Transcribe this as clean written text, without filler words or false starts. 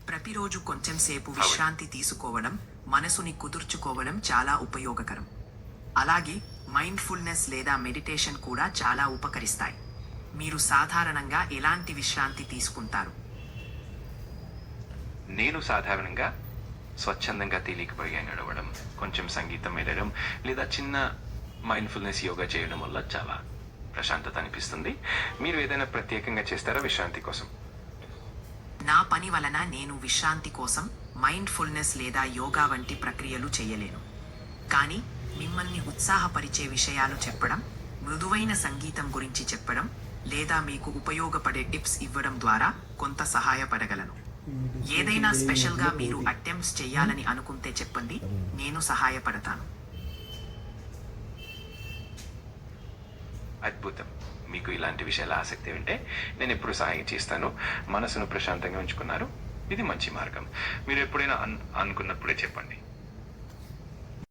ప్రతిరోజు కొంచెం సేపు విశ్రాంతి తీసుకోవడం, మనసుని కుదుర్చుకోవడం చాలా ఉపయోగకరం. అలాగే మైండ్ఫుల్నెస్ లేదా మెడిటేషన్ కూడా చాలా ఉపకరిస్తాయి. మీరు సాధారణంగా ఎలాంటి విశ్రాంతి తీసుకుంటారు? నేను సాధారణంగా స్వచ్ఛందంగా తేలికపడిగా నడవడం, కొంచెం సంగీతం వినడం లేదా చిన్న మైండ్ఫుల్నెస్ యోగా చేయడం వల్ల చాలా ప్రశాంతత అనిపిస్తుంది. మీరు ఏదైనా ప్రత్యేకంగా చేస్తారా విశ్రాంతి కోసం? నా పని వలన నేను విశ్రాంతి కోసం మైండ్ఫుల్నెస్ లేదా యోగా వంటి ప్రక్రియలు చేయలేను. కానీ మిమ్మల్ని ఉత్సాహపరిచే విషయాలు చెప్పడం, మృదువైన సంగీతం గురించి చెప్పడం లేదా మీకు ఉపయోగపడే టిప్స్ ఇవ్వడం ద్వారా కొంత సహాయపడగలను. ఏదైనా స్పెషల్గా మీరు అటెంప్ట్స్ చేయాలని అనుకుంటే చెప్పండి, నేను సహాయపడతాను. అద్భుతం. మీకు ఇలాంటి విషయాల ఆసక్తి ఉంటే నేను ఎప్పుడు సహాయం చేస్తాను. మనసును ప్రశాంతంగా ఉంచుకున్నారు, ఇది మంచి మార్గం. మీరు ఎప్పుడైనా అనుకున్నప్పుడే చెప్పండి.